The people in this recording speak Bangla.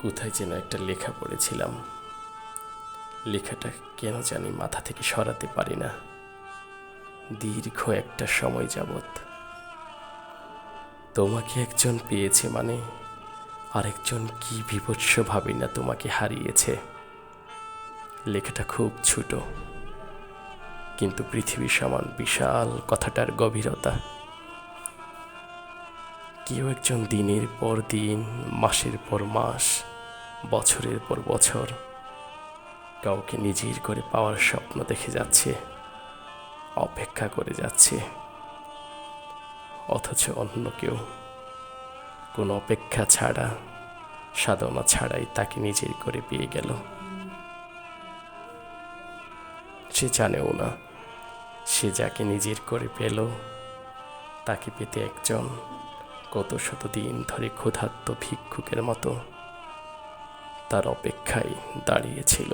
কোথায় যেন একটা লেখা পড়েছিলাম। লেখাটা কেন জানি মাথা থেকে সরাতে পারি না দীর্ঘ একটা সময় যাবৎ। তোমাকে একজন পেয়েছে মানে আরেকজন কি বীভৎসভাবে না তোমাকে হারিয়েছে। লেখাটা খুব ছোট, কিন্তু পৃথিবী সমান বিশাল কথাটার গভীরতা। কেউ একজন দিনের পর দিন, মাসের পর মাস, বছরের পর বছর কাউকে নিজের করে পাওয়ার স্বপ্ন দেখে যাচ্ছে, অপেক্ষা করে যাচ্ছে, অথচ অন্য কেউ কোনো অপেক্ষা ছাড়া, সাধনা ছাড়াই তাকে নিজের করে পেয়ে গেল। সে জানেও না সে যাকে নিজের করে পেল তাকে পেতে একজন কত শতদিন ধরে ক্ষুধার্ত ভিক্ষুকের মতো তার অপেক্ষায় দাঁড়িয়েছিল।